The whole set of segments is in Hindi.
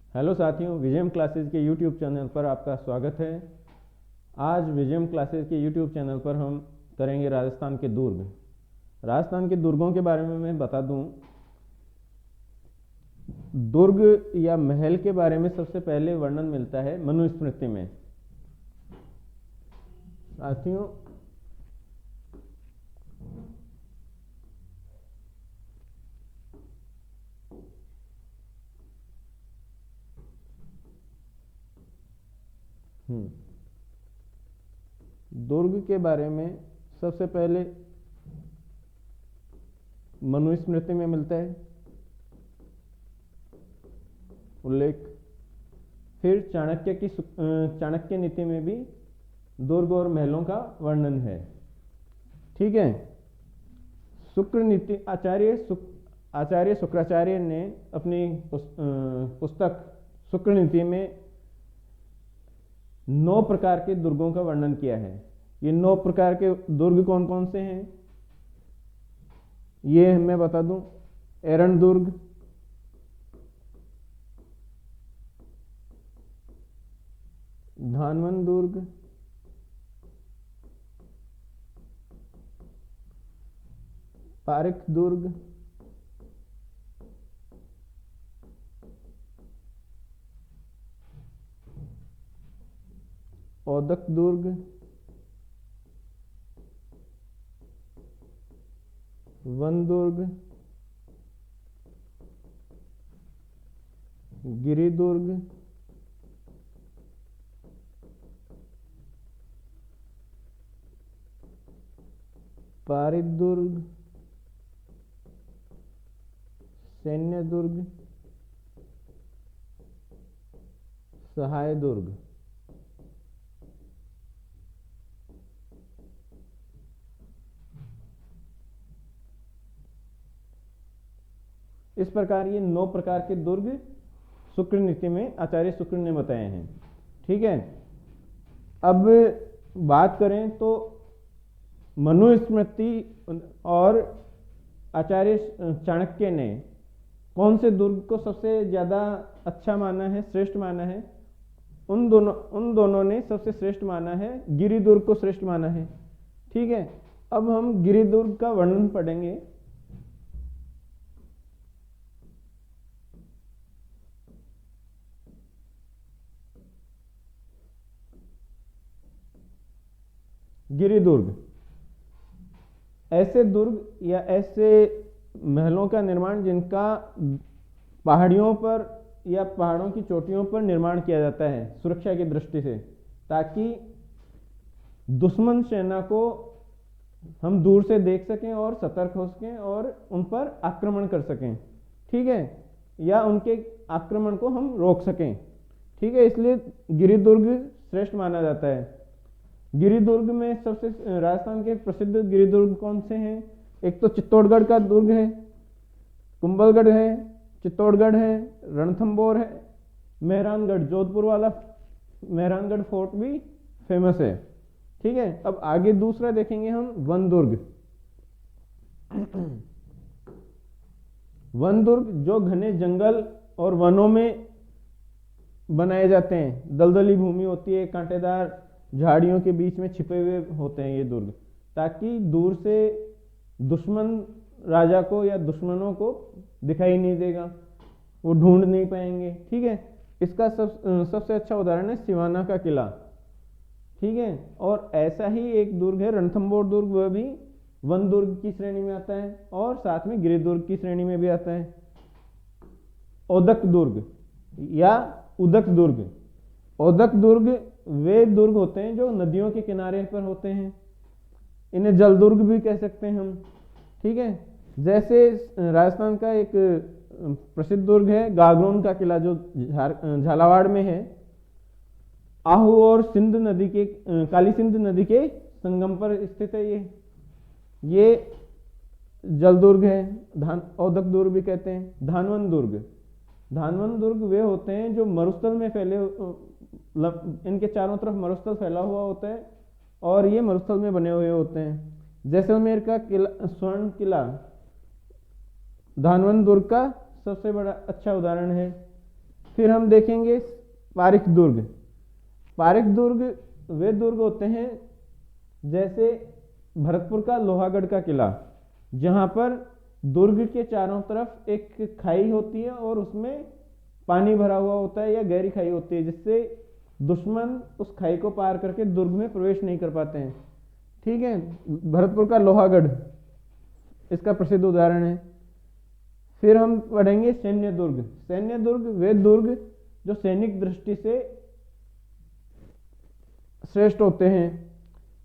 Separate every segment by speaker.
Speaker 1: हेलो साथियों, विजयम क्लासेस के यूट्यूब चैनल पर आपका स्वागत है। आज विजयम क्लासेस के यूट्यूब चैनल पर हम करेंगे राजस्थान के दुर्ग। राजस्थान के दुर्गों के बारे में मैं बता दूं। दुर्ग या महल के बारे में सबसे पहले वर्णन मिलता है मनुस्मृति में। साथियों, दुर्ग के बारे में सबसे पहले मनुस्मृति में मिलता है उल्लेख। फिर चाणक्य नीति में भी दुर्ग और महलों का वर्णन है। ठीक है। शुक्र नीति आचार्य शुक्राचार्य ने अपनी पुस्तक शुक्र नीति में 9 प्रकार के दुर्गों का वर्णन किया है। ये 9 प्रकार के दुर्ग कौन कौन से हैं ये मैं बता दूं। एरण दुर्ग, धानवन दुर्ग, पारिक दुर्ग, औदक दुर्ग, वन दुर्ग, गिरि दुर्ग, पारित दुर्ग, सैन्य दुर्ग, सहाय दुर्ग। इस प्रकार ये 9 प्रकार के दुर्ग शुक्र नीति में आचार्य शुक्र ने बताए हैं। ठीक है। अब बात करें तो मनुस्मृति और आचार्य चाणक्य ने कौन से दुर्ग को सबसे ज़्यादा अच्छा माना है, श्रेष्ठ माना है। उन दोनों ने सबसे श्रेष्ठ माना है, गिरि दुर्ग को श्रेष्ठ माना है। ठीक है। अब हम गिरि दुर्ग का वर्णन पढ़ेंगे। गिरि दुर्ग ऐसे दुर्ग या ऐसे महलों का निर्माण जिनका पहाड़ियों पर या पहाड़ों की चोटियों पर निर्माण किया जाता है सुरक्षा की दृष्टि से, ताकि दुश्मन सेना को हम दूर से देख सकें और सतर्क हो सकें और उन पर आक्रमण कर सकें। ठीक है। या उनके आक्रमण को हम रोक सकें। ठीक है। इसलिए गिरि दुर्ग श्रेष्ठ माना जाता है। गिरि दुर्ग में सबसे राजस्थान के प्रसिद्ध गिरि दुर्ग कौन से हैं। एक तो चित्तौड़गढ़ का दुर्ग है, कुंभलगढ़ है, चित्तौड़गढ़ है, रणथंभौर है, मेहरानगढ़, जोधपुर वाला मेहरानगढ़ फोर्ट भी फेमस है। ठीक है। अब आगे दूसरा देखेंगे हम, वन दुर्ग। वन दुर्ग जो घने जंगल और वनों में बनाए जाते हैं। दलदली भूमि होती है, कांटेदार झाड़ियों के बीच में छिपे हुए होते हैं ये दुर्ग, ताकि दूर से दुश्मन राजा को या दुश्मनों को दिखाई नहीं देगा, वो ढूंढ नहीं पाएंगे। ठीक है। इसका सबसे अच्छा उदाहरण है सिवाना का किला। ठीक है। और ऐसा ही एक दुर्ग है रणथंभौर दुर्ग, वह भी वन दुर्ग की श्रेणी में आता है और साथ में गिरि दुर्ग की श्रेणी में भी आता है। औदक दुर्ग या उदक दुर्ग। औदक दुर्ग वे दुर्ग होते हैं जो नदियों के किनारे पर होते हैं। इन्हें जल दुर्ग भी कह सकते हैं हम। ठीक है। जैसे राजस्थान का एक प्रसिद्ध दुर्ग है गागरोन का किला, जो झालावाड़ में है। आहू और सिंध नदी के काली सिंध नदी के संगम पर स्थित है। ये जल दुर्ग है। औदक दुर्ग भी कहते हैं। धानवन दुर्ग वे होते हैं जो मरुस्थल में फैले, इनके चारों तरफ मरुस्थल फैला हुआ होता है और ये मरुस्थल में बने हुए होते हैं। जैसलमेर का किला, स्वर्ण किला, धानवन दुर्ग का सबसे बड़ा अच्छा उदाहरण है। फिर हम देखेंगे पारिक दुर्ग। पारिक दुर्ग वे दुर्ग होते हैं जैसे भरतपुर का लोहागढ़ का किला, जहां पर दुर्ग के चारों तरफ एक खाई होती है और उसमें पानी भरा हुआ होता है या गहरी खाई होती है, जिससे दुश्मन उस खाई को पार करके दुर्ग में प्रवेश नहीं कर पाते हैं। ठीक है, भरतपुर का लोहागढ़ इसका प्रसिद्ध उदाहरण है। फिर हम पढ़ेंगे सैन्य दुर्ग। सैन्य दुर्ग वे दुर्ग जो सैनिक दृष्टि से श्रेष्ठ होते हैं।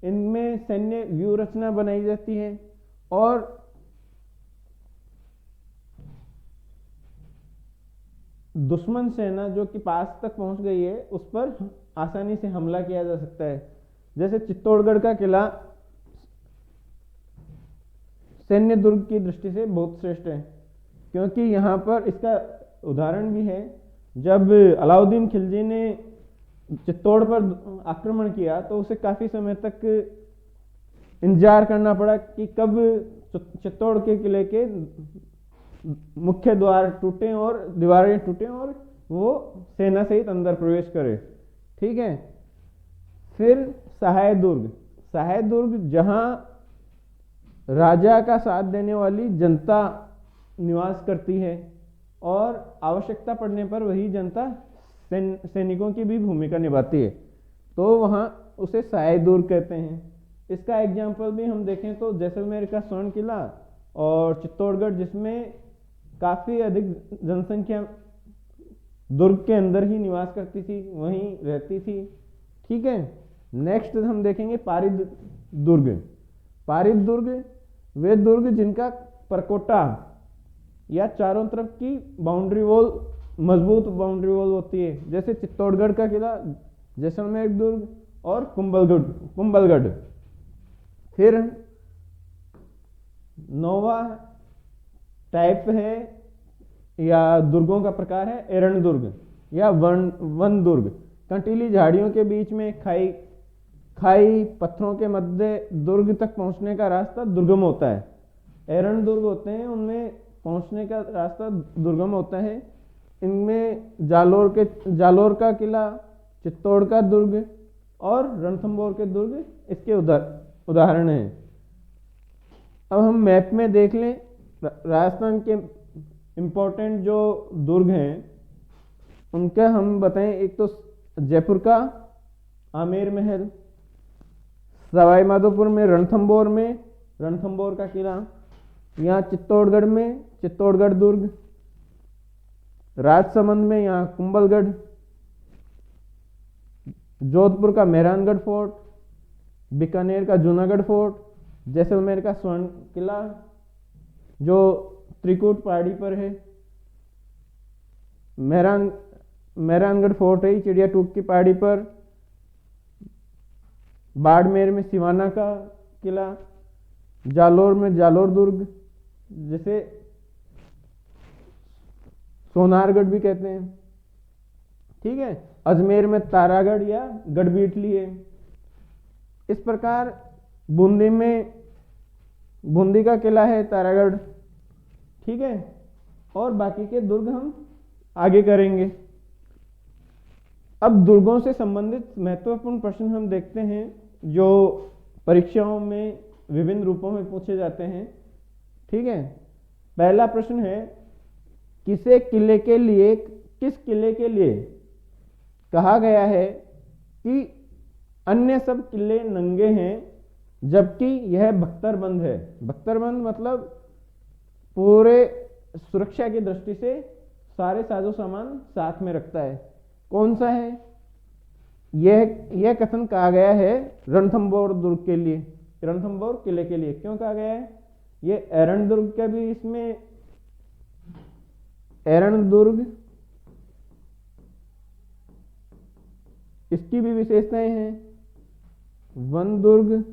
Speaker 1: इनमें सैन्य व्यूह रचना बनाई जाती है और दुश्मन सेना जो कि पास तक पहुंच गई है उस पर आसानी से हमला किया जा सकता है। जैसे चित्तौड़गढ़ का किला सैन्य दुर्ग की दृष्टि से बहुत श्रेष्ठ है, क्योंकि यहाँ पर इसका उदाहरण भी है। जब अलाउद्दीन खिलजी ने चित्तौड़ पर आक्रमण किया तो उसे काफी समय तक इंतजार करना पड़ा कि कब चित्तौड़ के किले के मुख्य द्वार टूटे और दीवारें टूटे और वो सेना सहित अंदर प्रवेश करे। ठीक है, फिर सहाय दुर्ग। सहाय दुर्ग जहां राजा का साथ देने वाली जनता निवास करती है और आवश्यकता पड़ने पर वही जनता सैनिकों की भी भूमिका निभाती है, तो वहां उसे सहाय दुर्ग कहते हैं। इसका एग्जाम्पल भी हम देखें तो जैसलमेर का स्वर्ण किला और चित्तौड़गढ़, जिसमें काफी अधिक जनसंख्या दुर्ग के अंदर ही निवास करती थी, वहीं रहती थी। ठीक है, नेक्स्ट हम देखेंगे पारिद दुर्ग। पारिद दुर्ग वे दुर्ग जिनका परकोटा या चारों तरफ की बाउंड्री वॉल मजबूत बाउंड्री वॉल होती है, जैसे चित्तौड़गढ़ का किला, जैसलमेर दुर्ग और कुंभलगढ़। फिर नौवा टाइप है या दुर्गों का प्रकार है एरण दुर्ग या वन दुर्ग। कंटीली झाड़ियों के बीच में खाई पत्थरों के मध्य दुर्ग तक पहुंचने का रास्ता दुर्गम होता है। एरण दुर्ग होते हैं, उनमें पहुंचने का रास्ता दुर्गम होता है। इनमें जालोर का किला, चित्तौड़ का दुर्ग और रणथंभौर के दुर्ग इसके उदाहरण हैं। अब हम मैप में देख लें राजस्थान के इम्पोर्टेंट जो दुर्ग हैं उनका हम बताएं। एक तो जयपुर का आमेर महल, सवाई माधोपुर में रणथंभौर का किला, यहाँ चित्तौड़गढ़ में चित्तौड़गढ़ दुर्ग, राजसमंद में यहाँ कुंभलगढ़, जोधपुर का मेहरानगढ़ फोर्ट, बीकानेर का जूनागढ़ फोर्ट, जैसलमेर का स्वर्ण किला जो त्रिकूट पहाड़ी पर है, मेहरानगढ़ फोर्ट है चिड़िया टूक की पहाड़ी पर, बाड़मेर में सिवाना का किला, जालोर में जालोर दुर्ग जिसे सोनारगढ़ भी कहते हैं। ठीक है, अजमेर में तारागढ़ या गढ़बीटली है। इस प्रकार बूंदी का किला है तारागढ़। ठीक है, और बाकी के दुर्ग हम आगे करेंगे। अब दुर्गों से संबंधित महत्वपूर्ण प्रश्न हम देखते हैं जो परीक्षाओं में विभिन्न रूपों में पूछे जाते हैं। ठीक है, पहला प्रश्न है किस किले के लिए कहा गया है कि अन्य सब किले नंगे हैं जबकि यह बख्तरबंद है। बख्तरबंद मतलब पूरे सुरक्षा की दृष्टि से सारे साजो सामान साथ में रखता है। कौन सा है? यह कथन कहा गया है रणथंभौर दुर्ग के लिए, रणथंभौर किले के लिए। क्यों कहा गया है? ये एरण दुर्ग का भी, इसमें एरण दुर्ग इसकी भी विशेषताएं हैं। वन दुर्ग,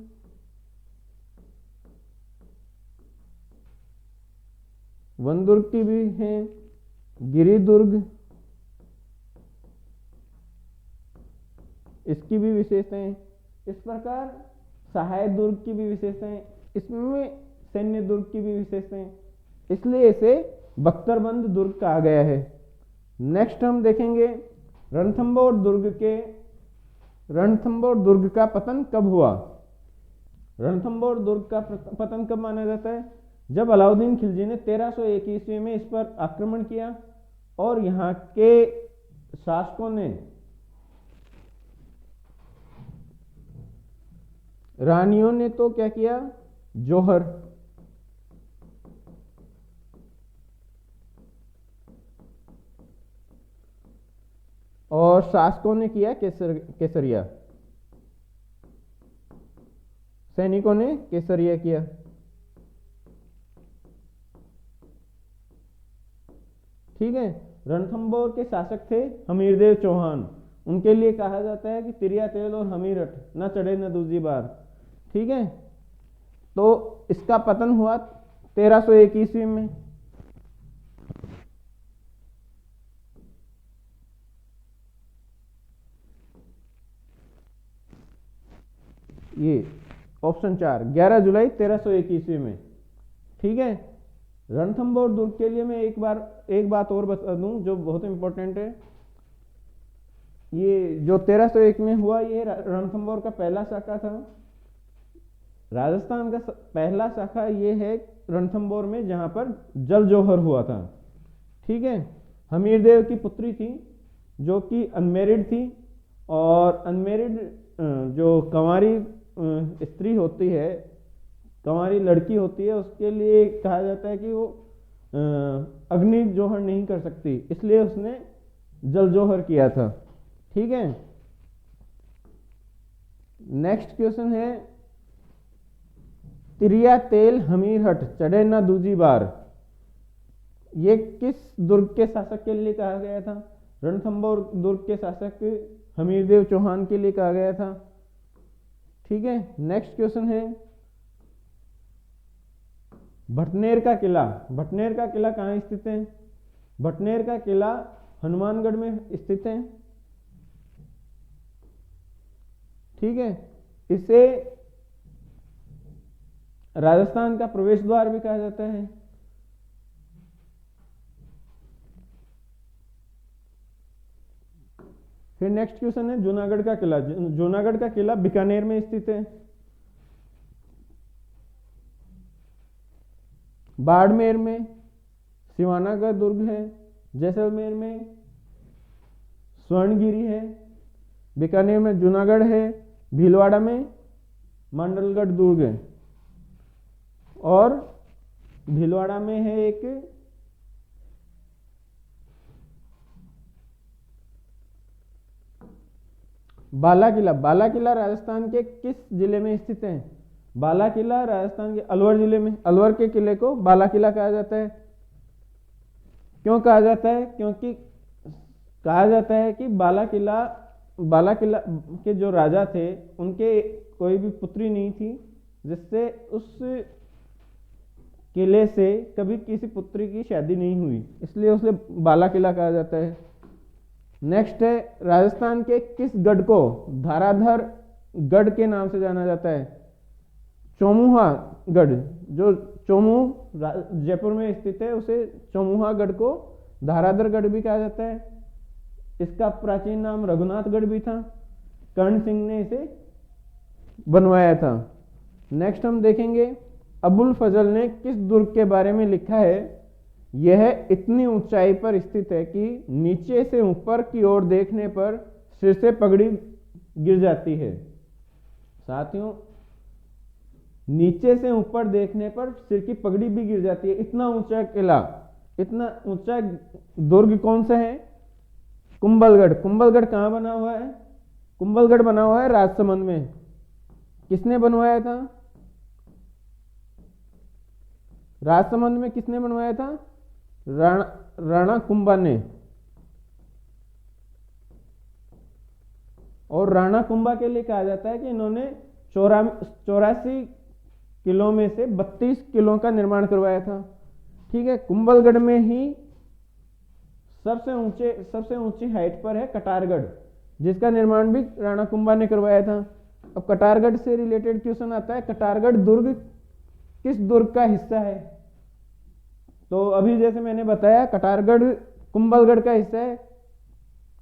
Speaker 1: की भी है। गिरि दुर्ग इसकी भी विशेषताएं। इस प्रकार सहाय दुर्ग की भी विशेषताएं, इसमें सैन्य दुर्ग की भी विशेषताएं, इसलिए इसे बख्तरबंद दुर्ग कहा गया है। नेक्स्ट हम देखेंगे रणथंबोर दुर्ग का पतन कब हुआ। रणथंबोर दुर्ग का पतन कब माना जाता है? जब अलाउद्दीन खिलजी ने 1301 ईस्वी में इस पर आक्रमण किया और यहाँ के शासकों ने रानियों ने तो क्या किया, जौहर, और शासकों ने किया केसरिया, सैनिकों ने केसरिया किया। ठीक है, रणथंबोर के शासक थे हमीरदेव चौहान, उनके लिए कहा जाता है कि तिरिया तेल और हमीरठ न चढ़े न दूजी बार। ठीक है, तो इसका पतन हुआ 1301 ईस्वी में। ये ऑप्शन 4 11 जुलाई 1301 ईस्वी में। ठीक है, रणथंबोर दुर्ग के लिए मैं एक बात और बता दूं जो बहुत इंपॉर्टेंट है। ये जो 1301 में हुआ, ये रणथंबोर का पहला शाखा था। राजस्थान का पहला शाखा ये है रणथंबोर में, जहां पर जल जौहर हुआ था। ठीक है, हमीरदेव की पुत्री थी जो कि अनमेरिड थी, और अनमेरिड जो कंवारी स्त्री होती है, कंवारी लड़की होती है, उसके लिए कहा जाता है कि वो अग्नि जौहर नहीं कर सकती, इसलिए उसने जल जौहर किया था। ठीक है, नेक्स्ट क्वेश्चन है तिरिया तेल हमीरहट चढ़े ना दूजी बार, ये किस दुर्ग के शासक के लिए कहा गया था? रणथंबोर दुर्ग के शासक हमीरदेव चौहान के लिए कहा गया था। ठीक है, नेक्स्ट क्वेश्चन है भटनेर का किला। भटनेर का किला कहाँ स्थित है? भटनेर का किला हनुमानगढ़ में स्थित है। ठीक है, इसे राजस्थान का प्रवेश द्वार भी कहा जाता है। फिर नेक्स्ट क्वेश्चन है जूनागढ़ का किला। जूनागढ़ का किला बीकानेर में स्थित है। बाड़मेर में सिवाना का दुर्ग है, जैसलमेर में स्वर्णगिरी है, बीकानेर में जूनागढ़ है, भीलवाड़ा में मांडलगढ़ दुर्ग है, और भीलवाड़ा में है एक बाला किला। बाला किला राजस्थान के किस जिले में स्थित है? बाला किला राजस्थान के अलवर जिले में। अलवर के किले को बाला किला कहा जाता है। क्यों कहा जाता है? क्योंकि कहा जाता है कि बाला किला के जो राजा थे उनके कोई भी पुत्री नहीं थी, जिससे उस किले से कभी किसी पुत्री की शादी नहीं हुई, इसलिए उसे बाला किला कहा जाता है। नेक्स्ट है राजस्थान के किस गढ़ को धाराधर गढ़ के नाम से जाना जाता है? चौमुहा गढ़, जो चौमू जयपुर में स्थित है, उसे चौमुहा गढ़ को धाराधर गढ़ भी कहा जाता है। इसका प्राचीन नाम रघुनाथगढ़ भी था, कर्ण सिंह ने इसे बनवाया था। नेक्स्ट हम देखेंगे अबुल फजल ने किस दुर्ग के बारे में लिखा है? यह इतनी ऊंचाई पर स्थित है कि नीचे से ऊपर की ओर देखने पर सिर से पगड़ी गिर जाती है। साथियों, नीचे से ऊपर देखने पर सिर की पगड़ी भी गिर जाती है। इतना ऊंचा किला, इतना ऊंचा दुर्ग कौन सा है? कुंभलगढ़। कुंभलगढ़ कहाँ बना हुआ है? कुंभलगढ़ बना हुआ है राजसमंद में। किसने बनवाया था? राजसमंद में किसने बनवाया था? राणा कुंभा ने। और राणा कुंभा के लिए कहा जाता है कि इन्होंने 84 किलों में से 32 किलों का निर्माण करवाया था। ठीक है, कुंभलगढ़ में ही सबसे ऊंची हाइट पर है कटारगढ़, जिसका निर्माण भी राणा कुंभा ने करवाया था। अब कटारगढ़ से रिलेटेड क्वेश्चन आता है, कटारगढ़ दुर्ग किस दुर्ग का हिस्सा है? तो अभी जैसे मैंने बताया, कटारगढ़ कुंभलगढ़ का हिस्सा है।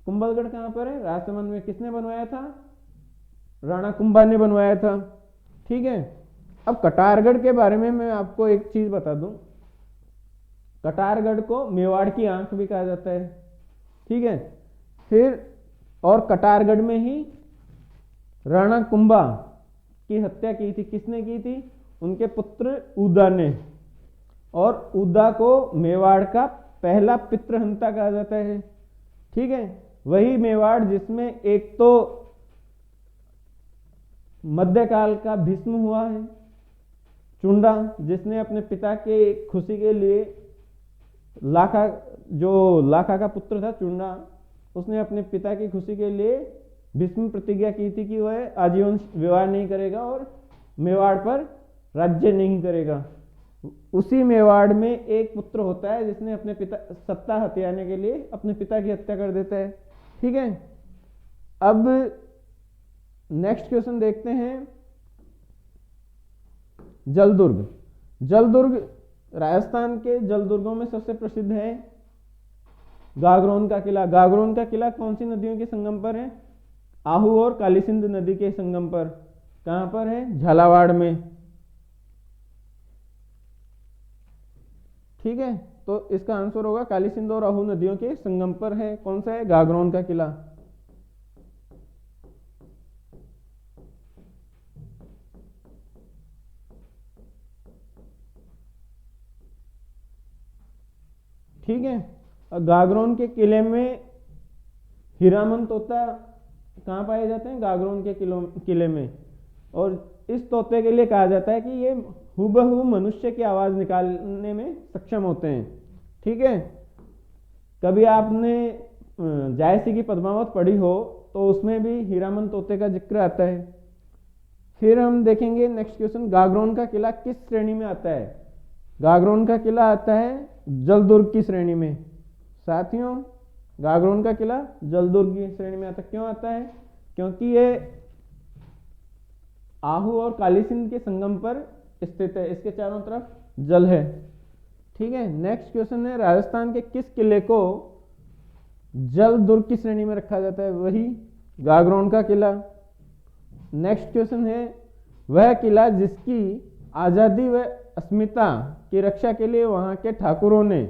Speaker 1: कुंभलगढ़ कहाँ पर है? राजसमंद में। किसने बनवाया था? राणा कुंभा ने बनवाया था। ठीक है। अब कटारगढ़ के बारे में मैं आपको एक चीज बता दूं, कटारगढ़ को मेवाड़ की आंख भी कहा जाता है। ठीक है। फिर और कटारगढ़ में ही राणा कुंभा की हत्या की थी। किसने की थी? उनके पुत्र उदा ने। और उदा को मेवाड़ का पहला पितृहंता कहा जाता है। ठीक है। वही मेवाड़ जिसमें एक तो मध्यकाल का भीष्म हुआ है, चुंडा, जिसने अपने पिता के खुशी के लिए लाखा का पुत्र था चुंडा, उसने अपने पिता की खुशी के लिए भीष्म प्रतिज्ञा की थी कि वह आजीवन विवाह नहीं करेगा और मेवाड़ पर राज्य नहीं करेगा। उसी मेवाड़ में एक पुत्र होता है जिसने अपने पिता सत्ता हथियाने के लिए अपने पिता की हत्या कर देता है। ठीक है। अब नेक्स्ट क्वेश्चन देखते हैं। जलदुर्ग। जलदुर्ग राजस्थान के जलदुर्गों में सबसे प्रसिद्ध है गागरोन का किला। गागरोन का किला कौन सी नदियों के संगम पर है? आहू और काली सिंध नदी के संगम पर। कहां पर है? झालावाड़ में। ठीक है। तो इसका आंसर होगा काली सिंध और आहू नदियों के संगम पर है। कौन सा है? गागरोन का किला। ठीक है। गागरोन के किले में हीरामन तोता कहाँ पाए जाते हैं? गागरोन के किले में। और इस तोते के लिए कहा जाता है कि ये हूबहू मनुष्य की आवाज निकालने में सक्षम होते हैं। ठीक है। कभी आपने जायसी की पद्मावत पढ़ी हो तो उसमें भी हीरामन तोते का जिक्र आता है। फिर हम देखेंगे नेक्स्ट क्वेश्चन, गागरोन का किला किस श्रेणी में आता है? गागरोन का किला आता है जलदुर्ग की श्रेणी में। साथियों, गागरोन का किला जलदुर्ग की श्रेणी में आता है। क्यों आता है? क्योंकि ये आहू और काली सिंध के संगम पर स्थित है। इसके चारों तरफ जल है। ठीक है। नेक्स्ट क्वेश्चन है, राजस्थान के किस किले को जलदुर्ग की श्रेणी में रखा जाता है? वही गागरोन का किला। नेक्स्ट क्वेश्चन है, वह किला जिसकी आजादी व अस्मिता की रक्षा के लिए वहां के ठाकुरों ने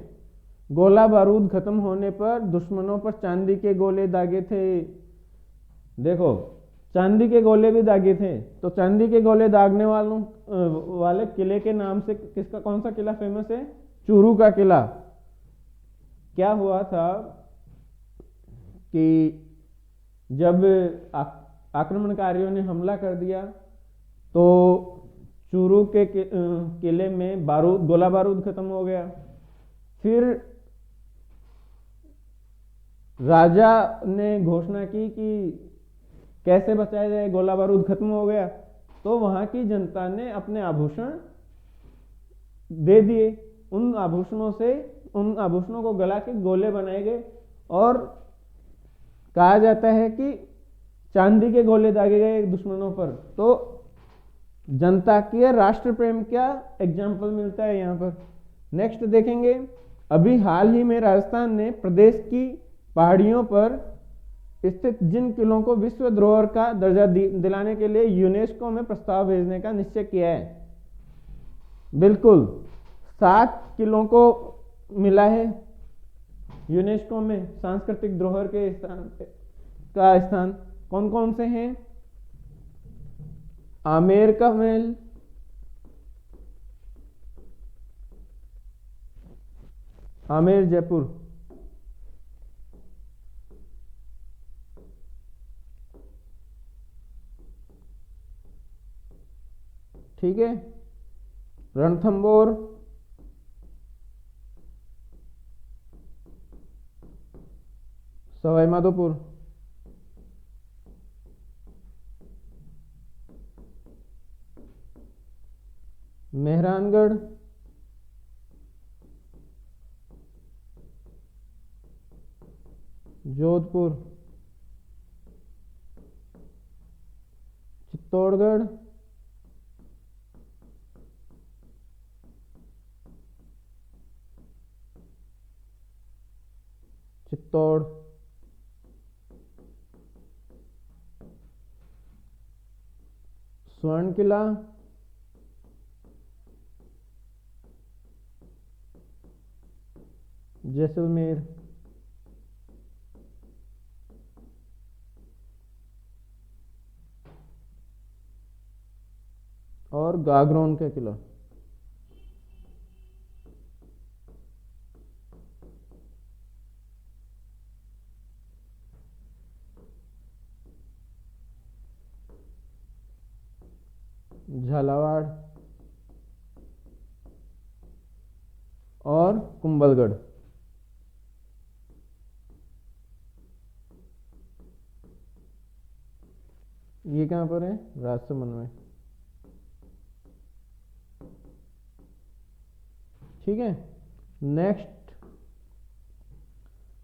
Speaker 1: गोला बारूद खत्म होने पर दुश्मनों पर चांदी के गोले दागे थे। देखो, चांदी के गोले भी दागे थे। तो चांदी के गोले दागने वाले किले के नाम से किसका कौन सा किला फेमस है? चूरू का किला। क्या हुआ था कि जब आक्रमणकारियों ने हमला कर दिया तो चूरू के किले में गोला बारूद खत्म हो गया। फिर राजा ने घोषणा की कि कैसे बचाया जाए, गोला बारूद खत्म हो गया। तो वहां की जनता ने अपने आभूषण दे दिए। उन आभूषणों को गला के गोले बनाए गए और कहा जाता है कि चांदी के गोले दागे गए दुश्मनों पर। तो जनता के राष्ट्र प्रेम का एग्जाम्पल मिलता है यहाँ पर। नेक्स्ट देखेंगे, अभी हाल ही में राजस्थान ने प्रदेश की पहाड़ियों पर स्थित जिन किलों को विश्व धरोहर का दर्जा दिलाने के लिए यूनेस्को में प्रस्ताव भेजने का निश्चय किया है। बिल्कुल, 7 किलों को मिला है यूनेस्को में सांस्कृतिक धरोहर के स्थान। कौन कौन से हैं? आमेर का महल, आमेर जयपुर, ठीक है, रणथंबोर, सवाई माधोपुर, मेहरानगढ़, जोधपुर, चित्तौड़गढ़, चित्तौड़, स्वर्ण किला, जैसलमेर, और गागरोन का किला। झालावाड़ और कुंभलगढ़। ये कहां पर है? राजसमंद में। ठीक है। नेक्स्ट,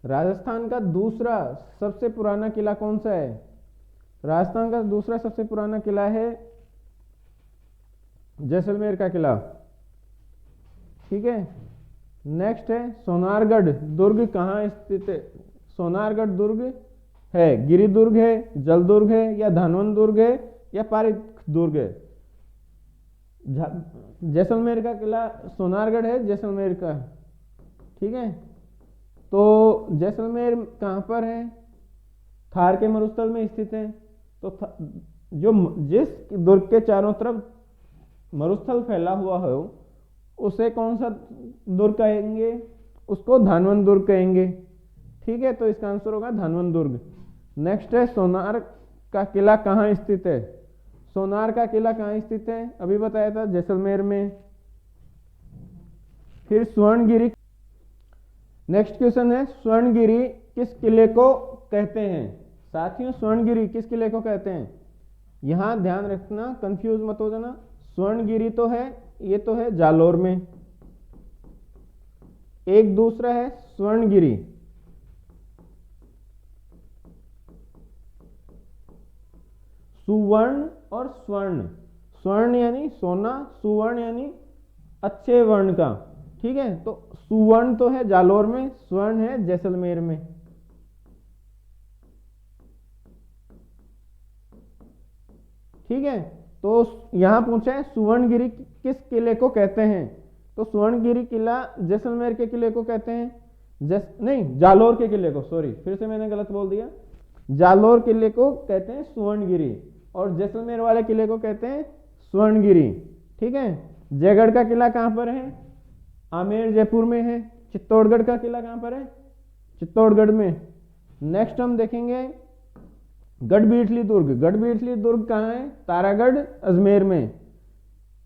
Speaker 1: राजस्थान का दूसरा सबसे पुराना किला कौन सा है? राजस्थान का दूसरा सबसे पुराना किला है जैसलमेर का किला। ठीक है। नेक्स्ट है सोनारगढ़ दुर्ग कहाँ स्थित है? सोनारगढ़ दुर्ग है गिरी दुर्ग है, जल दुर्ग है, या धानवन दुर्ग है, या पारिक दुर्ग है? जैसलमेर का किला सोनारगढ़ है, जैसलमेर का। ठीक है। तो जैसलमेर कहाँ पर है? थार के मरुस्थल में स्थित है। तो जो जिस दुर्ग के चारों तरफ मरुस्थल फैला हुआ हो उसे कौन सा दुर्ग कहेंगे? उसको धानवन दुर्ग कहेंगे। ठीक है। तो इसका आंसर होगा धानवन दुर्ग। नेक्स्ट है सोनार का किला कहाँ स्थित है? सोनार का किला कहाँ स्थित है? अभी बताया था जैसलमेर में। फिर स्वर्णगिरी। नेक्स्ट क्वेश्चन है स्वर्णगिरी किस किले को कहते हैं? साथियों स्वर्णगिरी किस किले को कहते हैं? यहां ध्यान रखना, कंफ्यूज मत हो जाना। स्वर्णगिरी तो है, ये तो है जालोर में। एक दूसरा है स्वर्णगिरी, सुवर्ण और स्वर्ण। स्वर्ण यानी सोना, सुवर्ण यानी अच्छे वर्ण का। ठीक है। तो सुवर्ण तो है जालोर में, स्वर्ण है जैसलमेर में। ठीक है। तो यहां पूछा है सुवर्णगिरी किस किले को कहते हैं? तो सुवर्णगिरी किला जैसलमेर के किले को कहते हैं। नहीं, जालोर के किले को, सॉरी फिर से मैंने गलत बोल दिया। जालोर किले को कहते हैं सुवर्णगिरी और जैसलमेर वाले किले को कहते हैं स्वर्णगिरी। ठीक है। जयगढ़ का किला कहां पर है? आमेर जयपुर में है। चित्तौड़गढ़ का किला कहां पर है? चित्तौड़गढ़ में। नेक्स्ट हम देखेंगे गढ़बीठली दुर्ग। गढ़बीठली दुर्ग कहाँ है? तारागढ़ अजमेर में।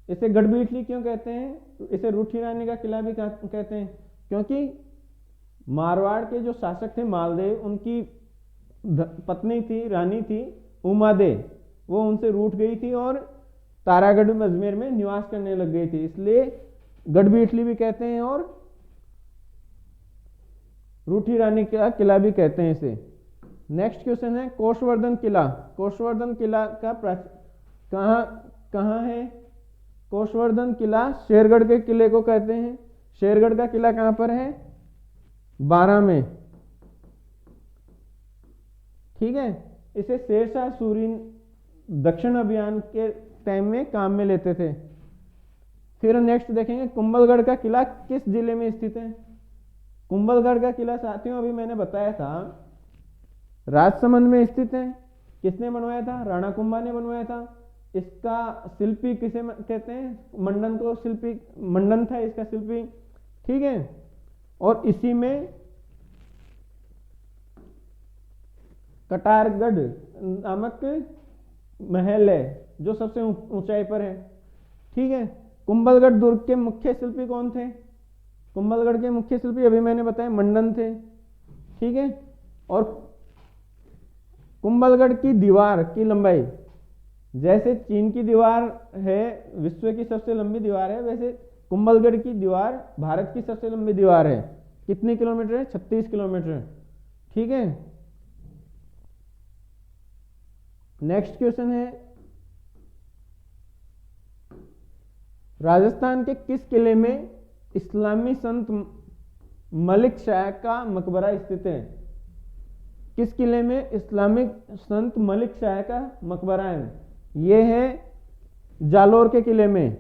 Speaker 1: इसे गढ़बीठली क्यों कहते हैं? इसे रूठी रानी का किला भी कहते हैं, क्योंकि मारवाड़ के जो शासक थे मालदेव, उनकी पत्नी थी, रानी थी उमादे, वो उनसे रूठ गई थी और तारागढ़ अजमेर में निवास करने लग गई थी, इसलिए गढ़बीठली भी कहते हैं और रूठी रानी का किला भी कहते हैं इसे। नेक्स्ट क्वेश्चन है कोषवर्धन किला। कोषवर्धन किला का कहाँ है? कोषवर्धन किला शेरगढ़ के किले को कहते हैं। शेरगढ़ का किला कहां पर है? बारां में। ठीक है। इसे शेरशाह सूरी दक्षिण अभियान के टाइम में काम में लेते थे। फिर नेक्स्ट देखेंगे कुंभलगढ़ का किला किस जिले में स्थित है? कुंभलगढ़ का किला साथियों अभी मैंने बताया था राजसमंद में स्थित है। किसने बनवाया था? राणा कुंभा ने बनवाया था। इसका शिल्पी किसे कहते हैं? मंडन को शिल्पी, मंडन था इसका शिल्पी। ठीक है। और इसी में कटारगढ़ नामक महल है जो सबसे ऊंचाई पर है। ठीक है। कुंभलगढ़ दुर्ग के मुख्य शिल्पी कौन थे? कुंभलगढ़ के मुख्य शिल्पी अभी मैंने बताया मंडन थे। ठीक है। और कुंभलगढ़ की दीवार की लंबाई, जैसे चीन की दीवार है विश्व की सबसे लंबी दीवार है, वैसे कुंभलगढ़ की दीवार भारत की सबसे लंबी दीवार है। कितनी किलोमीटर है? 36 किलोमीटर। ठीक है। नेक्स्ट क्वेश्चन है राजस्थान के किस किले में इस्लामी संत मलिक शाह का मकबरा स्थित है। किस किले में? इस्लामिक संत मलिक शाह का मकबरा है। ये है जालोर के किले में।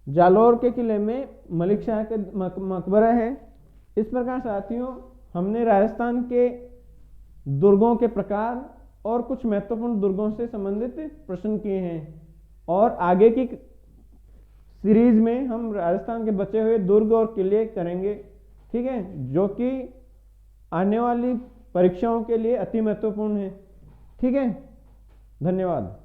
Speaker 1: जालोर के किले में मलिक शाह का मकबरा है। इस प्रकार साथियों, हमने राजस्थान के दुर्गों के प्रकार और कुछ महत्वपूर्ण दुर्गों से संबंधित प्रश्न किए हैं, और आगे की सीरीज में हम राजस्थान के बचे हुए दुर्ग और किले करेंगे, ठीक है, जो कि आने वाली परीक्षाओं के लिए अति महत्वपूर्ण है। ठीक है, धन्यवाद।